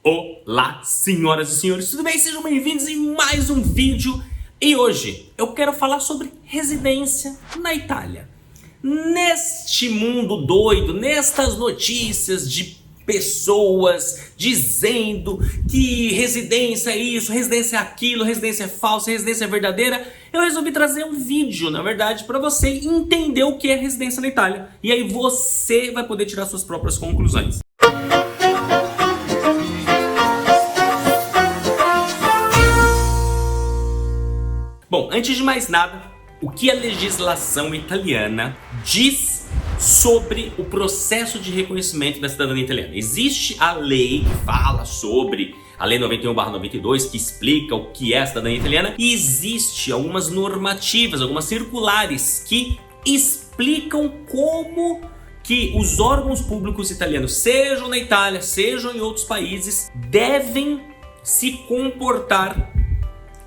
Olá, senhoras e senhores, tudo bem? Sejam bem-vindos em mais um vídeo. E hoje eu quero falar sobre residência na Itália. Neste mundo doido, nestas notícias de pessoas dizendo que residência é isso, residência é aquilo, residência é falsa, residência é verdadeira, eu resolvi trazer um vídeo, na verdade, para você entender o que é residência na Itália. E aí você vai poder tirar suas próprias conclusões. Bom, antes de mais nada, o que a legislação italiana diz sobre o processo de reconhecimento da cidadania italiana? Existe a lei que fala sobre a Lei 91/92, que explica o que é a cidadania italiana, e existe algumas normativas, algumas circulares que explicam como que os órgãos públicos italianos, sejam na Itália, sejam em outros países, devem se comportar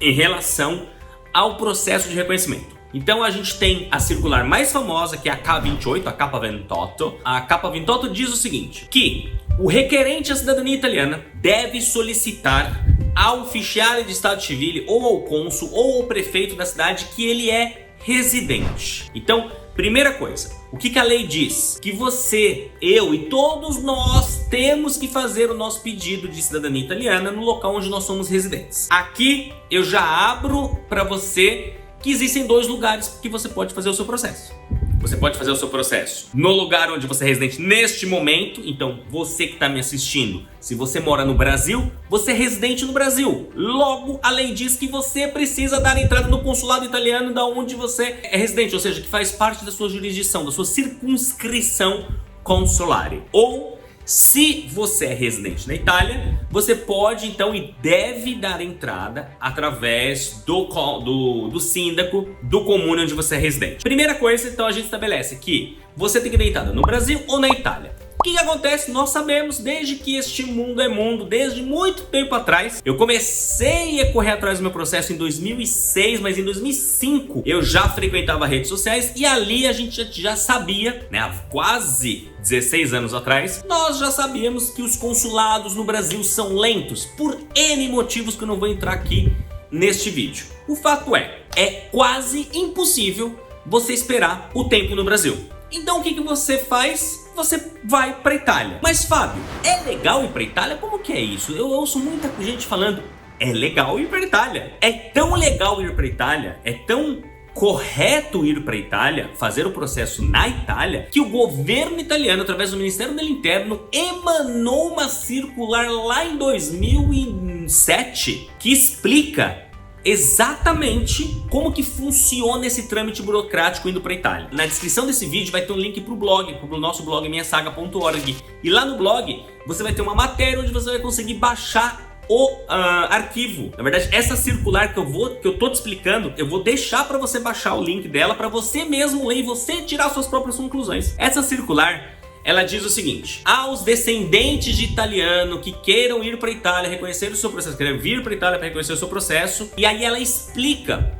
em relação ao processo de reconhecimento. Então a gente tem a circular mais famosa, que é a K28, a K28. A K28 diz o seguinte, que o requerente à cidadania italiana deve solicitar ao ufficiale de Estado Civile, ou ao cônsul, ou ao prefeito da cidade que ele é residente. Então, primeira coisa, o que a lei diz? Que você, eu e todos nós temos que fazer o nosso pedido de cidadania italiana no local onde nós somos residentes. Aqui eu já abro para você que existem dois lugares que você pode fazer o seu processo. Você pode fazer o seu processo no lugar onde você é residente neste momento. Então, você que está me assistindo, se você mora no Brasil, você é residente no Brasil. Logo, a lei diz que você precisa dar entrada no consulado italiano da onde você é residente, ou seja, que faz parte da sua jurisdição, da sua circunscrição consulare. Ou, se você é residente na Itália, você pode então e deve dar entrada através do síndaco do comune onde você é residente. Primeira coisa, então a gente estabelece que você tem que dar entrada no Brasil ou na Itália. O que acontece? Nós sabemos, desde que este mundo é mundo, desde muito tempo atrás. Eu comecei a correr atrás do meu processo em 2006, mas em 2005 eu já frequentava redes sociais e ali a gente já sabia, né, há quase 16 anos atrás, nós já sabíamos que os consulados no Brasil são lentos, por N motivos que eu não vou entrar aqui neste vídeo. O fato é quase impossível você esperar o tempo no Brasil. Então o que você faz? Você vai para Itália. Mas Fábio, é legal ir para Itália? Como que é isso? Eu ouço muita gente falando, é legal ir para Itália. É tão legal ir para Itália, é tão correto ir para Itália, fazer o processo na Itália, que o governo italiano, através do Ministério do Interno, emanou uma circular lá em 2007 que explica exatamente como que funciona esse trâmite burocrático indo para a Itália. Na descrição desse vídeo vai ter um link pro nosso blog minhasaga.org, e lá no blog você vai ter uma matéria onde você vai conseguir baixar o arquivo. Na verdade, essa circular que eu tô te explicando, eu vou deixar para você baixar o link dela para você mesmo ler e você tirar suas próprias conclusões. Essa circular, ela diz o seguinte: aos descendentes de italiano que queiram ir para a Itália reconhecer o seu processo, queiram vir para a Itália para reconhecer o seu processo, e aí ela explica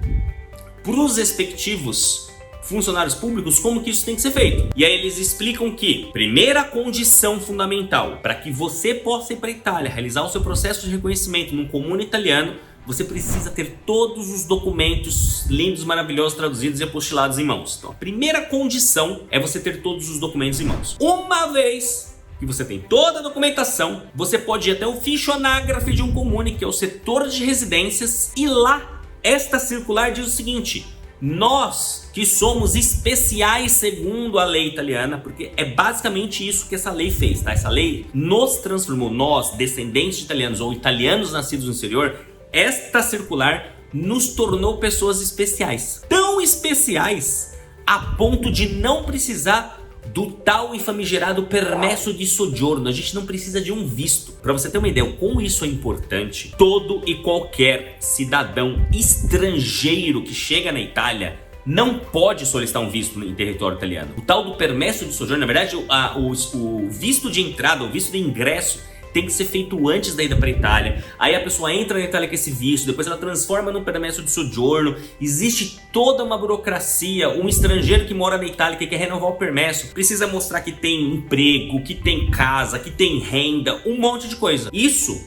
para os respectivos funcionários públicos como que isso tem que ser feito. E aí eles explicam que, primeira condição fundamental para que você possa ir para a Itália realizar o seu processo de reconhecimento num comune italiano, você precisa ter todos os documentos lindos, maravilhosos, traduzidos e apostilados em mãos. Então, a primeira condição é você ter todos os documentos em mãos. Uma vez que você tem toda a documentação, você pode ir até o ufficio anagrafe de um comune, que é o setor de residências, e lá, esta circular diz o seguinte: nós que somos especiais segundo a lei italiana, porque é basicamente isso que essa lei fez, tá? Essa lei nos transformou, nós, descendentes de italianos ou italianos nascidos no exterior, esta circular nos tornou pessoas especiais. Tão especiais a ponto de não precisar do tal e famigerado permesso de soggiorno. A gente não precisa de um visto. Para você ter uma ideia como isso é importante, todo e qualquer cidadão estrangeiro que chega na Itália não pode solicitar um visto em território italiano. O tal do permesso de soggiorno, na verdade, o visto de entrada, o visto de ingresso, tem que ser feito antes da ida para Itália. Aí a pessoa entra na Itália com esse visto, depois ela transforma num permesso de soggiorno. Existe toda uma burocracia. Um estrangeiro que mora na Itália, que quer renovar o permesso, precisa mostrar que tem emprego, que tem casa, que tem renda, um monte de coisa. Isso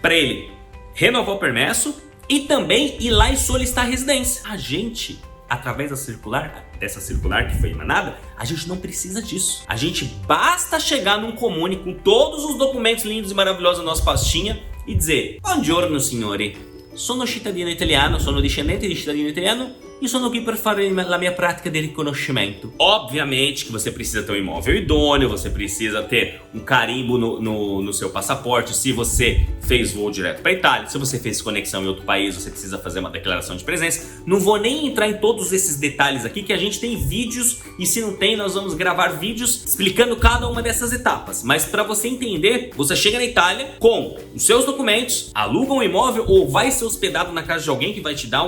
para ele renovar o permesso e também ir lá e solicitar a residência. A gente, através dessa circular que foi emanada, a gente não precisa disso. A gente basta chegar num comune com todos os documentos lindos e maravilhosos da nossa pastinha e dizer: Buongiorno signori, sono cittadino italiano, sono discendente di cittadino italiano e sono qui per fare la mia pratica di riconoscimento. Obviamente que você precisa ter um imóvel idôneo, você precisa ter um carimbo no seu passaporte. Se você fez voo direto para Itália, se você fez conexão em outro país, você precisa fazer uma declaração de presença. Não vou nem entrar em todos esses detalhes aqui, que a gente tem vídeos, e se não tem, nós vamos gravar vídeos explicando cada uma dessas etapas. Mas para você entender, você chega na Itália com os seus documentos, aluga um imóvel ou vai ser hospedado na casa de alguém que vai te dar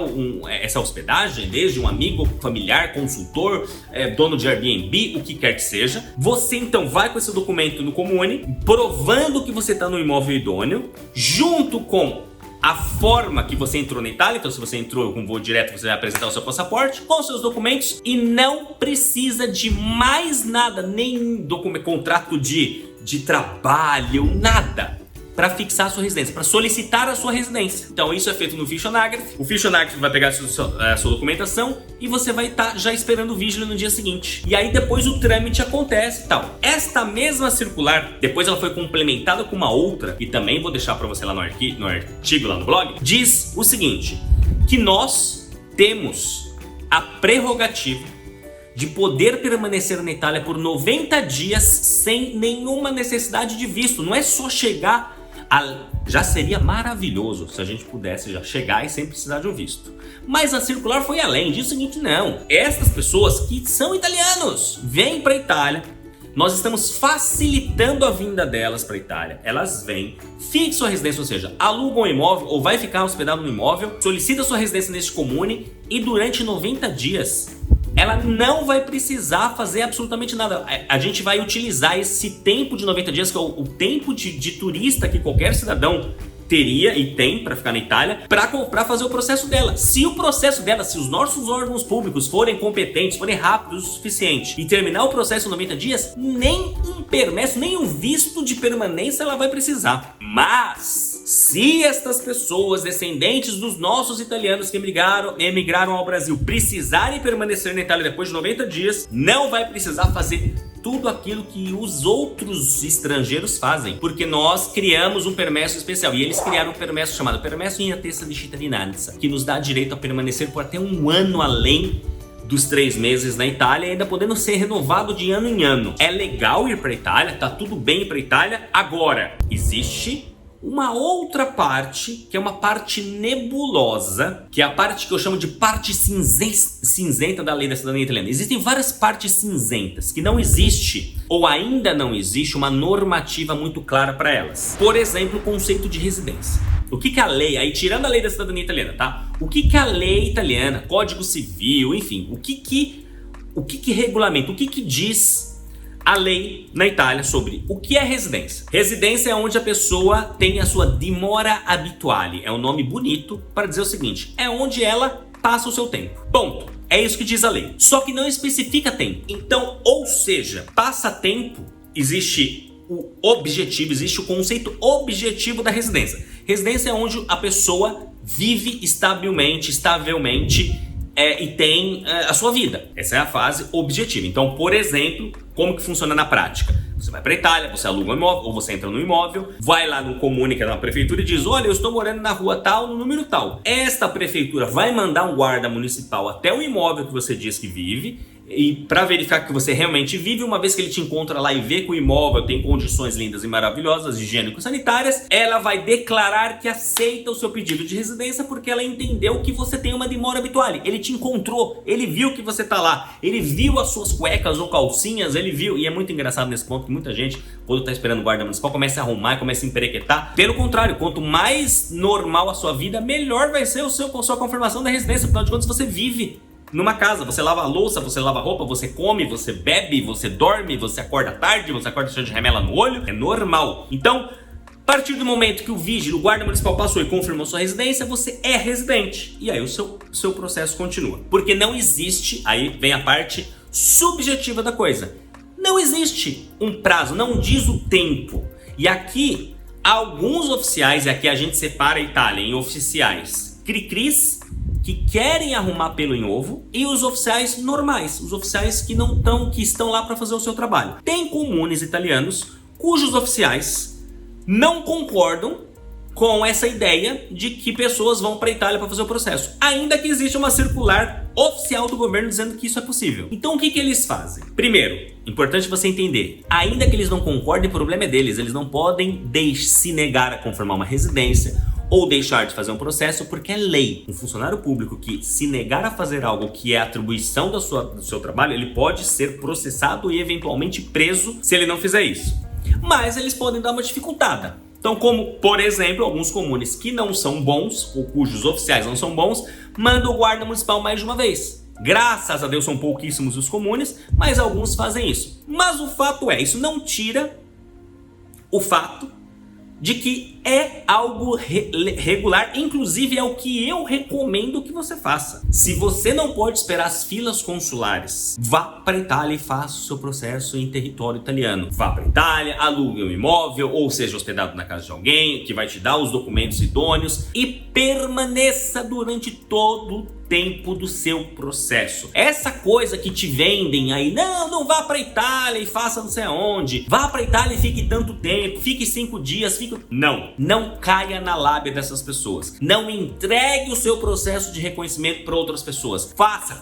essa hospedagem, desde um amigo, familiar, consultor, dono de Airbnb, o que quer que seja. Você então vai com esse documento no comune, provando que você está no imóvel idôneo, junto com a forma que você entrou na Itália. Então, se você entrou com voo direto, você vai apresentar o seu passaporte com seus documentos e não precisa de mais nada, nem contrato de trabalho, nada, para fixar a sua residência, para solicitar a sua residência. Então isso é feito no Fisionagraph. O Fisionagraph vai pegar a sua documentação e você vai estar já esperando o Vigile no dia seguinte. E aí depois o trâmite acontece e tal. Esta mesma circular, depois ela foi complementada com uma outra, que também vou deixar para você lá no artigo, lá no blog, diz o seguinte, que nós temos a prerrogativa de poder permanecer na Itália por 90 dias sem nenhuma necessidade de visto. Não é só chegar. Já seria maravilhoso se a gente pudesse já chegar e sem precisar de um visto. Mas a circular foi além, diz o seguinte: não, estas pessoas que são italianos vêm para a Itália, nós estamos facilitando a vinda delas para a Itália. Elas vêm, fixam a residência, ou seja, alugam um imóvel ou vai ficar hospedado no imóvel, solicita sua residência neste comune e durante 90 dias ela não vai precisar fazer absolutamente nada. A gente vai utilizar esse tempo de 90 dias, que é o tempo de turista que qualquer cidadão teria e tem para ficar na Itália, para fazer o processo dela. Se o processo dela, se os nossos órgãos públicos forem competentes, forem rápidos o suficiente e terminar o processo em 90 dias, nem um permesso, nem um visto de permanência ela vai precisar. Mas se estas pessoas, descendentes dos nossos italianos que emigraram ao Brasil, precisarem permanecer na Itália depois de 90 dias, não vai precisar fazer tudo aquilo que os outros estrangeiros fazem, porque nós criamos um permesso especial e eles criaram um permesso chamado Permesso in Attesa di Cittadinanza, que nos dá direito a permanecer por até um ano além dos 3 meses na Itália, ainda podendo ser renovado de ano em ano. É legal ir para a Itália, tá tudo bem ir para a Itália. Agora, existe uma outra parte, que é uma parte nebulosa, que é a parte que eu chamo de parte cinzenta da lei da cidadania italiana. Existem várias partes cinzentas que não existe, ou ainda não existe, uma normativa muito clara para elas. Por exemplo, o conceito de residência. O que a lei, aí tirando a lei da cidadania italiana, tá? O que a lei italiana, Código Civil, enfim, o que regulamenta, o que diz a lei na Itália sobre o que é residência. Residência é onde a pessoa tem a sua dimora abituale. É um nome bonito para dizer o seguinte: é onde ela passa o seu tempo. Ponto. É isso que diz a lei. Só que não especifica tempo. Então, ou seja, passatempo, existe o objetivo, existe o conceito objetivo da residência. Residência é onde a pessoa vive estavelmente e tem a sua vida. Essa é a fase objetiva. Então, por exemplo, como que funciona na prática? Você vai para a Itália, você aluga um imóvel, ou você entra no imóvel, vai lá no comune, que é na prefeitura, e diz: olha, eu estou morando na rua tal, no número tal. Esta prefeitura vai mandar um guarda municipal até o imóvel que você diz que vive, e para verificar que você realmente vive, uma vez que ele te encontra lá e vê que o imóvel tem condições lindas e maravilhosas, higiênico-sanitárias, ela vai declarar que aceita o seu pedido de residência, porque ela entendeu que você tem uma dimora habituale. Ele te encontrou, ele viu que você tá lá, ele viu as suas cuecas ou calcinhas, ele viu. E é muito engraçado nesse ponto que muita gente, quando tá esperando o guarda municipal, começa a arrumar e começa a emperequetar. Pelo contrário, quanto mais normal a sua vida, melhor vai ser a sua confirmação da residência. Afinal de contas, você vive numa casa, você lava a louça, você lava a roupa, você come, você bebe, você dorme, você acorda tarde, você acorda cheio de remela no olho. É normal. Então, partir do momento que o vigílio, o guarda municipal passou e confirmou sua residência, você é residente. E aí o seu processo continua. Porque não existe, aí vem a parte subjetiva da coisa. Não existe um prazo, não diz o tempo. E aqui, alguns oficiais, e aqui a gente separa a Itália em oficiais cri-cris, que querem arrumar pelo em ovo, e os oficiais normais, os oficiais que não estão, que estão lá para fazer o seu trabalho. Tem comunes italianos cujos oficiais não concordam com essa ideia de que pessoas vão para a Itália para fazer o processo, ainda que exista uma circular oficial do governo dizendo que isso é possível. Então o que eles fazem? Primeiro, importante você entender, ainda que eles não concordem, o problema é deles, eles não podem se negar a confirmar uma residência ou deixar de fazer um processo, porque é lei. Um funcionário público que se negar a fazer algo que é atribuição do seu trabalho, ele pode ser processado e eventualmente preso se ele não fizer isso. Mas eles podem dar uma dificultada. Então, como, por exemplo, alguns comunes que não são bons, ou cujos oficiais não são bons, mandam o guarda municipal mais de uma vez. Graças a Deus são pouquíssimos os comunes, mas alguns fazem isso. Mas o fato é, isso não tira o fato de que é algo regular, inclusive é o que eu recomendo que você faça. Se você não pode esperar as filas consulares, vá para a Itália e faça o seu processo em território italiano. Vá para a Itália, alugue um imóvel ou seja hospedado na casa de alguém que vai te dar os documentos idôneos e permaneça durante todo o tempo do seu processo. Essa coisa que te vendem aí, não vá para a Itália e faça não sei aonde, vá para a Itália e fique tanto tempo, fique 5 dias, não caia na lábia dessas pessoas. Não entregue o seu processo de reconhecimento para outras pessoas.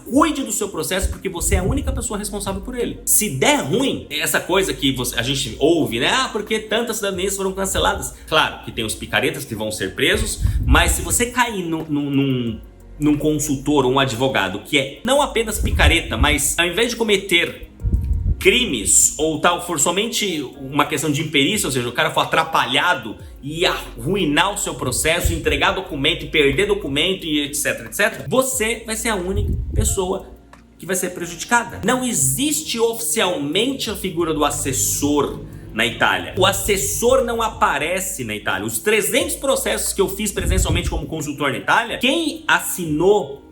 Cuide do seu processo, porque você é a única pessoa responsável por ele. Se der ruim, essa coisa que a gente ouve, né? Porque tantas cidadanias foram canceladas. Claro que tem os picaretas que vão ser presos, mas se você cair num consultor ou um advogado que é não apenas picareta, mas ao invés de cometer crimes ou tal, for somente uma questão de imperícia, ou seja, o cara for atrapalhado e arruinar o seu processo, entregar documento e perder documento e etc, você vai ser a única pessoa que vai ser prejudicada. Não existe oficialmente a figura do assessor na Itália. O assessor não aparece na Itália. Os 300 processos que eu fiz presencialmente como consultor na Itália, quem assinou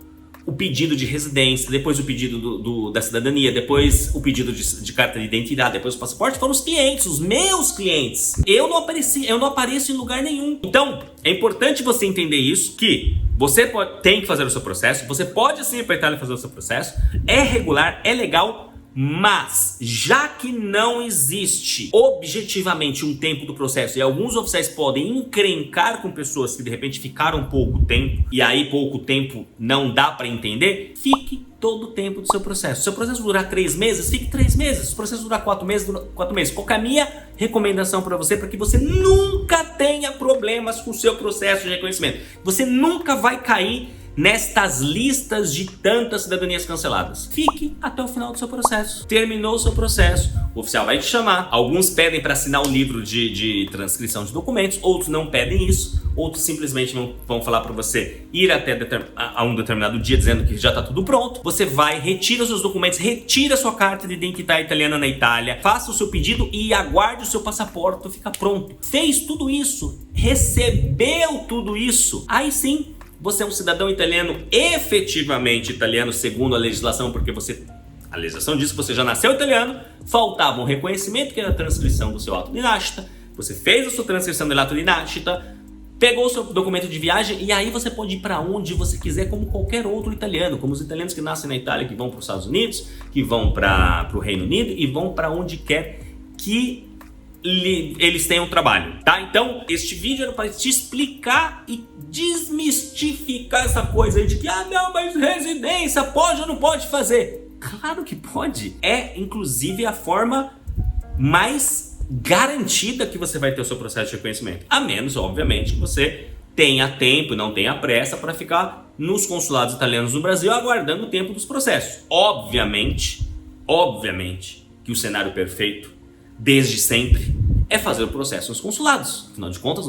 o pedido de residência, depois o pedido da cidadania, depois o pedido de carta de identidade, depois o passaporte, foram os clientes, os meus clientes. Eu não apareço em lugar nenhum. Então, é importante você entender isso, que você tem que fazer o seu processo, você pode sim ir para a Itália fazer o seu processo, é regular, é legal, mas já que não existe objetivamente um tempo do processo e alguns oficiais podem encrencar com pessoas que de repente ficaram pouco tempo e aí pouco tempo não dá para entender, fique todo o tempo do seu processo. Se o seu processo durar 3 meses, fique 3 meses. Se o processo durar 4 meses, dura 4 meses. Qual que é a minha recomendação para você, para que você nunca tenha problemas com o seu processo de reconhecimento? Você nunca vai cair nestas listas de tantas cidadanias canceladas. Fique até o final do seu processo. Terminou o seu processo, o oficial vai te chamar. Alguns pedem para assinar um livro de transcrição de documentos, outros não pedem isso, outros simplesmente vão falar para você ir até a um determinado dia dizendo que já está tudo pronto. Você vai, retira os seus documentos, retira a sua carta de identidade italiana na Itália, faça o seu pedido e aguarde o seu passaporte ficar pronto. Fez tudo isso, recebeu tudo isso, aí sim você é um cidadão italiano, efetivamente italiano, segundo a legislação, porque a legislação diz que você já nasceu italiano, faltava um reconhecimento, que era a transcrição do seu ato de nascita, você fez a sua transcrição do ato de nascita, pegou o seu documento de viagem e aí você pode ir para onde você quiser, como qualquer outro italiano, como os italianos que nascem na Itália, que vão para os Estados Unidos, que vão para o Reino Unido e vão para onde quer que eles tenham trabalho, tá? Então, este vídeo era para te explicar e desmistificar essa coisa aí de que, não, mas residência pode ou não pode fazer? Claro que pode. É, inclusive, a forma mais garantida que você vai ter o seu processo de reconhecimento. A menos, obviamente, que você tenha tempo e não tenha pressa para ficar nos consulados italianos no Brasil aguardando o tempo dos processos. Obviamente que o cenário perfeito desde sempre é fazer o processo nos consulados. Afinal de contas,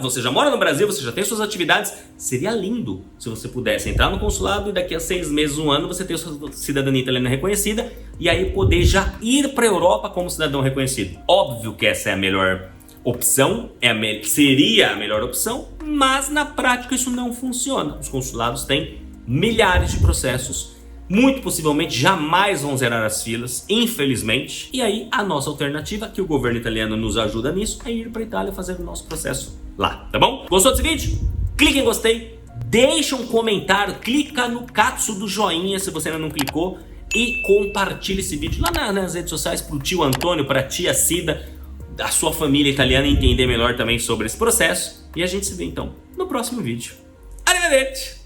você já mora no Brasil, você já tem suas atividades. Seria lindo se você pudesse entrar no consulado e daqui a 6 meses, 1 ano, você ter sua cidadania italiana reconhecida e aí poder já ir para a Europa como cidadão reconhecido. Óbvio que essa é a melhor opção, seria a melhor opção, mas na prática isso não funciona. Os consulados têm milhares de processos, muito possivelmente jamais vão zerar as filas, infelizmente. E aí a nossa alternativa, que o governo italiano nos ajuda nisso, é ir para a Itália fazer o nosso processo lá, tá bom? Gostou desse vídeo? Clique em gostei, deixa um comentário, clica no catsu do joinha se você ainda não clicou e compartilha esse vídeo lá nas redes sociais pro tio Antônio, pra tia Cida, da sua família italiana entender melhor também sobre esse processo. E a gente se vê então no próximo vídeo. Arrivederci!